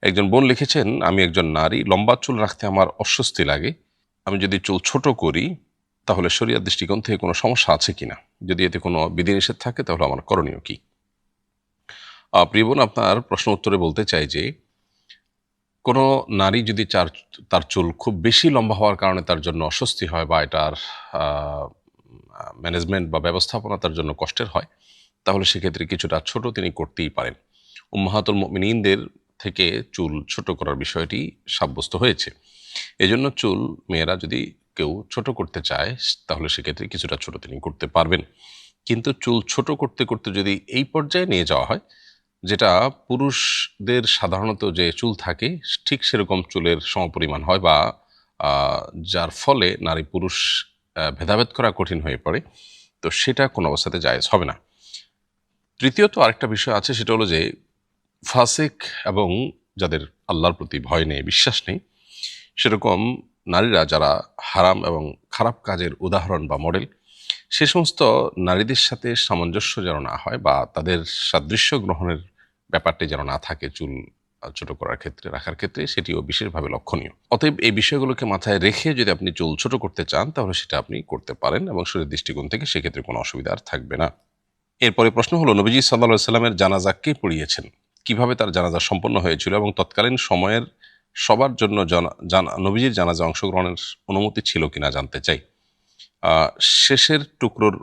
একজন বোন লিখেছেন, আমি একজন নারী, লম্বা চুল রাখতে আমার অস্বস্তি লাগে। আমি যদি চুল ছোট করি তাহলে শরিয়ার দৃষ্টিকোণ থেকে কোনো সমস্যা আছে কিনা? যদি এতে কোনো বিধিনিষেধ থাকে তাহলে আমার করণীয় কি? প্রিয় বোন, আপনার প্রশ্ন উত্তরে বলতে চাই যে কোনো নারী যদি তার চুল খুব বেশি লম্বা হওয়ার কারণে তার জন্য অস্বস্তি হয় বা এটার ম্যানেজমেন্ট বা ব্যবস্থাপনা তার জন্য কষ্টের হয়, তাহলে সেক্ষেত্রে কিছুটা ছোট তিনি করতেই পারেন। উম্মাহাতুল মুমিনিনদের থেকে চুল ছোট করার বিষয়টি সাব্যস্ত হয়েছে। এজন্য চুল মেয়েরা যদি কেউ ছোট করতে চায় তাহলে সেক্ষেত্রে কিছুটা ছোট তিনি করতে পারবেন। কিন্তু চুল ছোট করতে করতে যদি এই পর্যায়ে নিয়ে যাওয়া হয়, যেটা পুরুষদের সাধারণত যে চুল থাকে ঠিক সেরকম চুলের সমপরিমাণ হয় বা যার ফলে নারী পুরুষ ভেদাভেদ করা কঠিন হয়ে পড়ে, তো সেটা কোনো অবস্থাতে জায়েজ হবে না। তৃতীয়ত আরেকটা বিষয় আছে, সেটা হলো যে ফাসিক এবং যাদের আল্লাহর প্রতি ভয় নেই, বিশ্বাস নেই, সেরকম নারীরা যারা হারাম এবং খারাপ কাজের উদাহরণ বা মডেল, সে সমস্ত নারীদের সাথে সামঞ্জস্য যেন না হয় বা তাদের সাদৃশ্য গ্রহণের ব্যাপারটি যেন না থাকে চুল ছোট করার ক্ষেত্রে, রাখার ক্ষেত্রে, সেটিও বিশেষভাবে লক্ষণীয়। অতএব এই বিষয়গুলোকে মাথায় রেখে যদি আপনি চুল ছোট করতে চান তাহলে সেটা আপনি করতে পারেন এবং শরীরের দৃষ্টিকোণ থেকে সেক্ষেত্রে কোনো অসুবিধা আর থাকবে না। এরপরে প্রশ্ন হলো, নবীজি সাল্লাল্লাহু সাল্লামের জানাজা কে পড়িয়েছেন, কিভাবে তার জানাজা সম্পন্ন হয়েছিল এবং তৎকালীন সময়ের সবার জন্য নবীজির জানাজা অংশগ্রহণের অনুমতি ছিল কিনা জানতে চাই। শেষের টুকরোর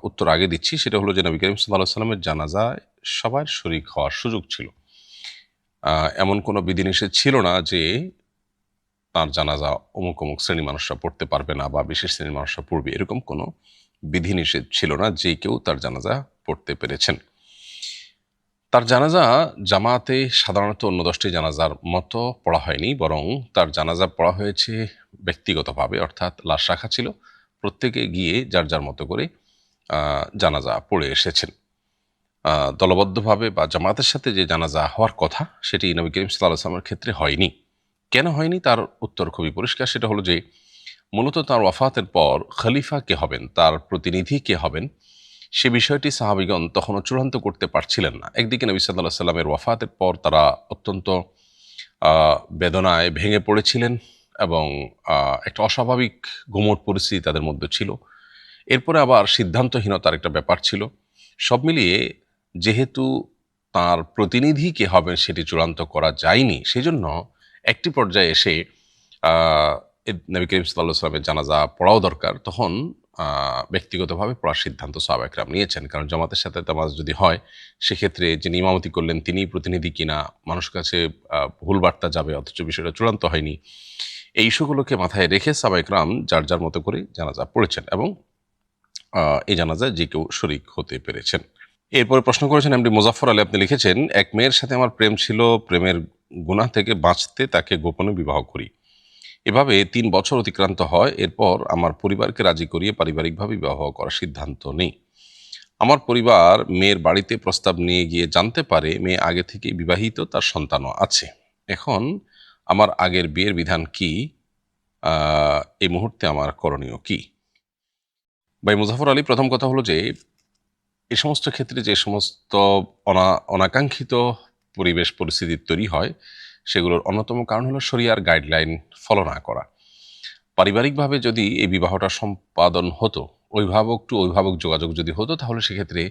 উত্তর আগে দিচ্ছি, সেটা হলো যে নবী করিম সাল্লাল্লাহু আলাইহি সাল্লামের জানাজায় সবার শরীক হওয়ার সুযোগ ছিল। এমন কোনো বিধিনিষেধ ছিল না যে তার জানাজা অমুক অমুক শ্রেণীর মানুষরা পড়তে পারবে না বা বিশেষ শ্রেণীর মানুষরা পড়বে, এরকম কোনো বিধিনিষেধ ছিল না, যে কেউ তার জানাজা পড়তে পেরেছেন। তার জানাজা জামাতে সাধারণত অন্য 10টি জানাজার মতো পড়া হয়নি, বরং তার জানাজা পড়া হয়েছে ব্যক্তিগতভাবে, অর্থাৎ লাশ রাখা ছিল, প্রত্যেকে গিয়ে যার যার মতো করে জানাজা পড়ে এসেছেন। দলবদ্ধভাবে বা জামাতের সাথে যে জানাজা হওয়ার কথা সেটি নবী করিম সাল্লাল্লাহু আলাইহি ওয়াসাল্লামের ক্ষেত্রে হয়নি। কেন হয়নি তার উত্তর খুবই পরিষ্কার, সেটা হলো যে মূলত তার ওয়াফাতের পর খলিফা কে হবেন, তার প্রতিনিধি কে হবেন, সে বিষয়টি সাহাবীগণ তখনও চূড়ান্ত করতে পারছিলেন না। একদিকে নবী সাল্লাল্লাহু আলাইহি ওয়াসাল্লামের ওয়াফাতের পর তারা অত্যন্ত বেদনায় ভেঙে পড়েছিলেন এবং একটা অস্বাভাবিক গুমোট পরিস্থিতি তাদের মধ্যে ছিল। এরপরে আবার সিদ্ধান্তহীনতার একটা ব্যাপার ছিল। সব মিলিয়ে যেহেতু তার প্রতিনিধি কে হবেন সেটি চূড়ান্ত করা যায়নি, সেজন্য একটি পর্যায়ে এসে নবী করিম সাল্লাল্লাহু আলাইহি ওয়াসাল্লামের জানাজা পড়াও দরকার। তখন ব্যক্তিগতভাবে পড়ার সিদ্ধান্ত সাহাবা একরাম নিয়েছেন। কারণ জামাতের সাথে নামাজ যদি হয়, সেক্ষেত্রে যিনি ইমামতি করলেন তিনিই প্রতিনিধি কিনা, মানুষের কাছে ভুল বার্তা যাবে, অথচ বিষয়টা চূড়ান্ত হয়নি। এই ইস্যুগুলোকে মাথায় রেখে সাহাবা একরাম যার যার মতো করে জানাজা পড়েছেন এবং এই জানাজায় যে কেউ শরিক হতে পেরেছেন। এরপরে প্রশ্ন করেছেন এমডি মুজাফফর আলী, আপনি লিখেছেন, এক মেয়ের সাথে আমার প্রেম ছিল, প্রেমের গুনাহ থেকে বাঁচতে তাকে গোপনে বিবাহ করি। এভাবে 3 বছর অতিক্রান্ত হয়। এরপর আমার পরিবারকে রাজি করিয়ে পারিবারিকভাবে বিবাহ করার সিদ্ধান্ত নেই। আমার পরিবার মেয়ের বাড়িতে প্রস্তাব নিয়ে গিয়ে জানতে পারে মেয়ে আগে থেকেই বিবাহিত, তার সন্তানও আছে। এখন আমার আগের বিয়ের বিধান কি? এই মুহূর্তে আমার করণীয় কি? ভাই মুজাফফর আলী, প্রথম কথা হলো যে এই সমস্ত ক্ষেত্রে যে সমস্ত অনাকাঙ্ক্ষিত পরিবেশ পরিস্থিতি তৈরি হয়, সেগুলোর অন্যতম কারণ হলো শরিয়ার গাইডলাইন ফলো না করা। পারিবারিকভাবে যদি এই বিবাহটা সম্পাদন হতো, অভিভাবক টু অভিভাবক যোগাযোগ যদি হতো, তাহলে সেক্ষেত্রে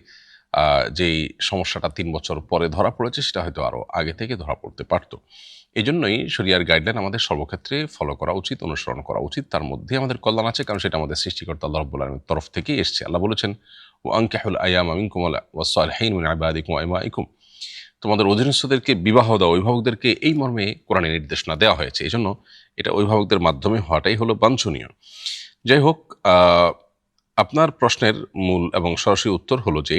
যেই সমস্যাটা 3 বছর পরে ধরা পড়েছে সেটা হয়তো আরও আগে থেকে ধরা পড়তে পারত। এই জন্যই শরিয়ার গাইডলাইন আমাদের সর্বক্ষেত্রে ফলো করা উচিত, অনুসরণ করা উচিত। তার মধ্যে আমাদের কল্যাণ আছে, কারণ সেটা আমাদের সৃষ্টিকর্তা আল্লাহ রাব্বুল আলামিনের তরফ থেকেই এসছে। আল্লাহ বলেছেন, ওয়ানকিহুল আইয়ামা মিনকুম ওয়াস-সালিহিন মিন ইবাদিকুম ওয়া ইমাইকুম, তোমাদের অধীনস্থদেরকে বিবাহ দাও, অভিভাবকদেরকে এই মর্মে কোরআনে নির্দেশনা দেওয়া হয়েছে। এই জন্য এটা অভিভাবকদের মাধ্যমে হওয়াটাই হলো বাঞ্ছনীয়। যাই হোক, আপনার প্রশ্নের মূল এবং সরাসরি উত্তর হলো যে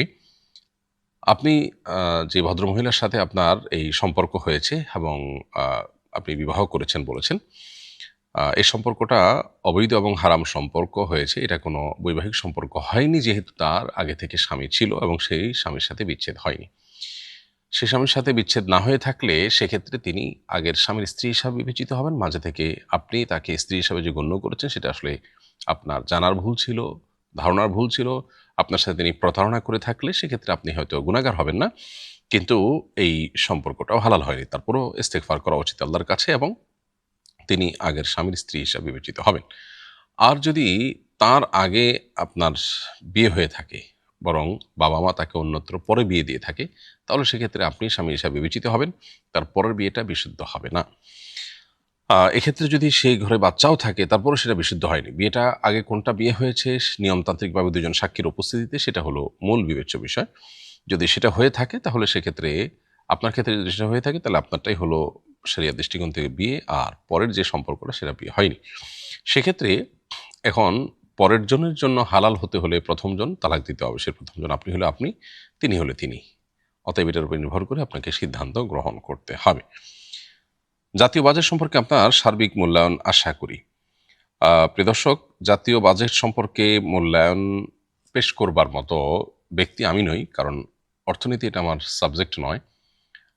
আপনি যে ভদ্রমহিলার সাথে আপনার এই সম্পর্ক হয়েছে এবং আপনি বিবাহ করেছেন বলেছেন, এই সম্পর্কটা অবৈধ এবং হারাম সম্পর্ক হয়েছে। এটা কোনো বৈবাহিক সম্পর্ক হয়নি, যেহেতু তার আগে থেকে স্বামী ছিল এবং সেই স্বামীর সাথে বিচ্ছেদ হয়নি। সে স্বামীর সাথে বিচ্ছেদ না হয়ে থাকলে সেক্ষেত্রে তিনি আগের স্বামীর স্ত্রী হিসাবে বিবেচিত হবেন। মাঝে থেকে আপনি তাকে স্ত্রী হিসাবে যে গণ্য করেছেন সেটা আসলে আপনার জানার ভুল ছিল, ধারণার ভুল ছিল। আপনার সাথে তিনি প্রতারণা করে থাকলে সেক্ষেত্রে আপনি হয়তো গুনাহগার হবেন না, কিন্তু এই সম্পর্কটাও হালাল হয়নি, তারপরও ইস্তেগফার করা উচিত আল্লাহর কাছে, এবং তিনি আগের স্বামীর স্ত্রী হিসাবে বিবেচিত হবেন। আর যদি তার আগে আপনার বিয়ে হয়ে থাকে, বরং বাবা মা তাকে অন্যত্র পরে বিয়ে দিয়ে থাকে, তাহলে সেক্ষেত্রে আপনি স্বামী হিসাবে বিবেচিত হবেন, তার পরের বিয়েটা বিশুদ্ধ হবে না। এক্ষেত্রে যদি সেই ঘরে বাচ্চাও থাকে, তারপরেও সেটা বিশুদ্ধ হয়নি। বিয়েটা আগে কোনটা বিয়ে হয়েছে নিয়মতান্ত্রিকভাবে দুজন সাক্ষীর উপস্থিতিতে, সেটা হলো মূল বিবেচ্য বিষয়। যদি সেটা হয়ে থাকে তাহলে সেক্ষেত্রে, আপনার ক্ষেত্রে যদি সেটা হয়ে থাকে, তাহলে আপনারটাই হলো শরিয়ার দৃষ্টিকোণ থেকে বিয়ে, আর পরের যে সম্পর্কটা সেটা বিয়ে হয়নি। সেক্ষেত্রে এখন পরের জনের জন্য হালাল হতে হলে প্রথম জন তালাক দিতে হবে। সে প্রথম জন আপনি হলে আপনি, তিনি হলে তিনি। অতএব এটার উপর নির্ভর করে আপনাকে সিদ্ধান্ত গ্রহণ করতে হবে। জাতীয় বাজেট সম্পর্কে আপনার সার্বিক মূল্যায়ন আশা করি। প্রিয় দর্শক, জাতীয় বাজেট সম্পর্কে মূল্যায়ন পেশ করবার মতো ব্যক্তি আমি নই, কারণ অর্থনীতি এটা আমার সাবজেক্ট নয়।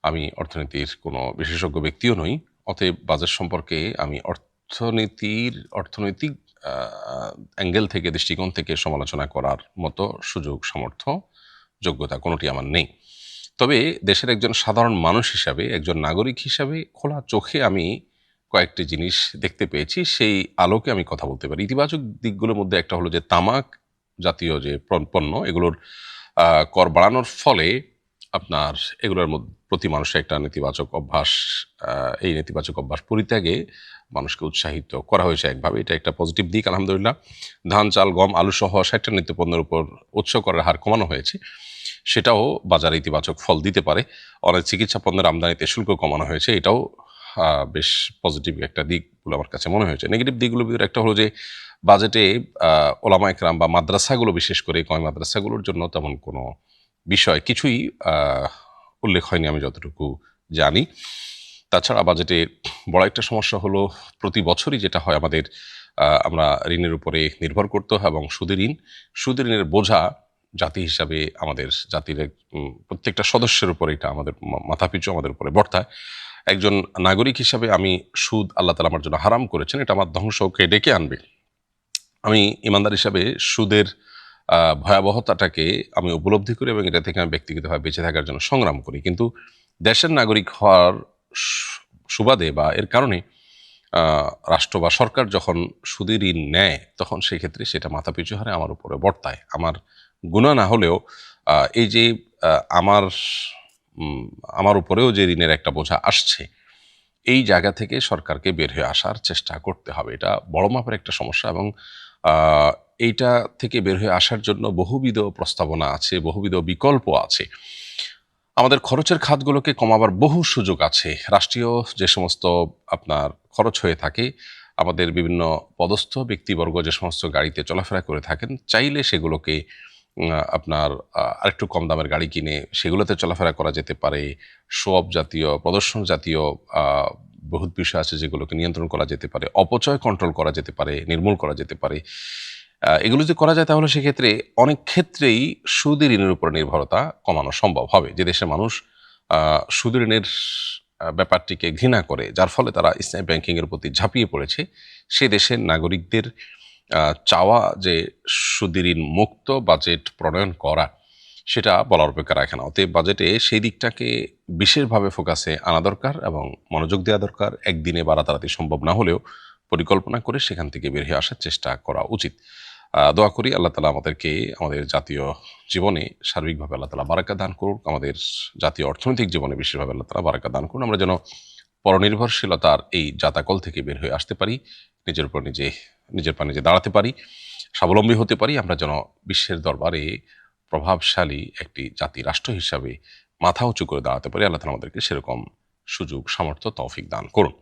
আমি অর্থনীতির কোনো বিশেষজ্ঞ ব্যক্তিও নই। অতএব বাজেট সম্পর্কে আমি অর্থনৈতিক অ্যাঙ্গেল থেকে, দৃষ্টিকোণ থেকে সমালোচনা করার মতো সুযোগ, সামর্থ্য, যোগ্যতা কোনোটি আমার নেই। তবে দেশের একজন সাধারণ মানুষ হিসাবে, একজন নাগরিক হিসাবে খোলা চোখে আমি কয়েকটি জিনিস দেখতে পেয়েছি, সেই আলোকে আমি কথা বলতে পারি। ইতিবাচক দিকগুলোর মধ্যে একটা হলো যে তামাক জাতীয় যে পণ্য, এগুলোর কর বাড়ানোর ফলে আপনার এগুলোর প্রতি মানুষের একটা নেতিবাচক অভ্যাস, এই নেতিবাচক অভ্যাস পরিত্যাগে মানুষকে উৎসাহিত করা হয়েছে একভাবে। এটা একটা পজিটিভ দিক, আলহামদুলিল্লাহ। ধান, চাল, গম, আলু সহ 60টা নিত্যপণ্যের উপর উৎস করের হার কমানো হয়েছে, সেটাও বাজারে ইতিবাচক ফল দিতে পারে। অনেক চিকিৎসা পণ্যের আমদানিতে শুল্ক কমানো হয়েছে, এটাও বেশ পজিটিভ একটা দিক বলে আমার কাছে মনে হয়েছে। নেগেটিভ দিকগুলোর ভিতরে একটা হলো যে বাজেটে ওলামা একরাম বা মাদ্রাসাগুলো, বিশেষ করে কয় মাদ্রাসাগুলোর জন্য তেমন কোনো বিষয় কিছুই উল্লেখ হয়নি আমি যতটুকু জানি। তাছাড়া বাজেটে বড় একটা সমস্যা হলো প্রতি বছরই যেটা হয় আমাদের, আমরা ঋণের উপরে নির্ভর করতে হয়, এবং সুদের ঋণের বোঝা জাতি হিসাবে আমাদের জাতির প্রত্যেকটা সদস্যের উপরে এটা আমাদের মাথাপিছু আমাদের উপরে বর্তায়। একজন নাগরিক হিসাবে আমি সুদ আল্লাহ তাআলা আমার জন্য হারাম করেছেন, এটা আমার ধ্বংসকে ডেকে আনবে। আমি ইমানদার হিসাবে সুদের ভয়াবহতাটাকে আমি উপলব্ধি করি, এবং এটা থেকে আমি ব্যক্তিগতভাবে বেঁচে থাকার জন্য সংগ্রাম করি। কিন্তু দেশের নাগরিক হওয়ার সুবাদে বা এর কারণে রাষ্ট্র বা সরকার যখন সুদের ঋণ নেয়, তখন সেক্ষেত্রে সেটা মাথাপিছু হারে আমার উপরে বর্তায়। আমার গুনাহ না হলেও এই যে আমার উপরেও যে ঋণের একটা বোঝা আসছে, এই জায়গা থেকে সরকারকে বের হয়ে আসার চেষ্টা করতে হবে। এটা বড় মাপের একটা সমস্যা, এবং এইটা থেকে বের হয়ে আসার জন্য বহুবিধ প্রস্তাবনা আছে, বহুবিধ বিকল্প আছে। আমাদের খরচের খাতগুলোকে কমাবার বহু সুযোগ আছে। রাষ্ট্রীয় যে সমস্ত আপনার খরচ হয়ে থাকে, আমাদের বিভিন্ন পদস্থ ব্যক্তিবর্গ যে সমস্ত গাড়িতে চলাফেরা করে থাকেন, চাইলে সেগুলোকে আপনার আরেকটু কম দামের গাড়ি কিনে সেগুলোতে চলাফেরা করা যেতে পারে। শো অফ জাতীয়, প্রদর্শন জাতীয় বহুত বিষয় আছে যেগুলোকে নিয়ন্ত্রণ করা যেতে পারে, অপচয় কন্ট্রোল করা যেতে পারে, নির্মূল করা যেতে পারে। এগুলো যদি করা যায় তাহলে সেক্ষেত্রে অনেক ক্ষেত্রেই সুদের ঋণের উপর নির্ভরতা কমানো সম্ভব হবে। যে দেশের মানুষ সুদের ঋণের ব্যাপারটিকে ঘৃণা করে, যার ফলে তারা ইসলামী ব্যাংকিংয়ের প্রতি ঝাঁপিয়ে পড়েছে, সে দেশের নাগরিকদের চাওয়া যে সুদের ঋণ মুক্ত বাজেট প্রণয়ন করা, সেটা বলার অপেক্ষা রাখে না। অতএব বাজেটে সেই দিকটাকে বিশেষভাবে ফোকাসে আনা দরকার এবং মনোযোগ দেওয়া দরকার। একদিনে বা রাতারাতি সম্ভব না হলেও পরিকল্পনা করে সেখান থেকে বের হয়ে আসার চেষ্টা করা উচিত। দোয়া করি আল্লাহ তাআলা আমাদেরকে আমাদের জাতীয় জীবনে সার্বিকভাবে আল্লাহ তাআলা বারাকা দান করুন, আমাদের জাতীয় অর্থনৈতিক জীবনে বিশেষভাবে আল্লাহ তাআলা বারাকা দান করুন। আমরা যেন পরনির্ভরশীলতার এই জাতাকল থেকে বের হয়ে আসতে পারি, নিজের পা নিজে দাঁড়াতে পারি, স্বাবলম্বী হতে পারি। আমরা যেন বিশ্বের দরবারে প্রভাবশালী একটি জাতি, রাষ্ট্র হিসাবে মাথা উঁচু করে দাঁড়াতে পারি। আল্লাহ তাআলা আমাদেরকে সেরকম সুযোগ, সামর্থ্য, তৌফিক দান করুন।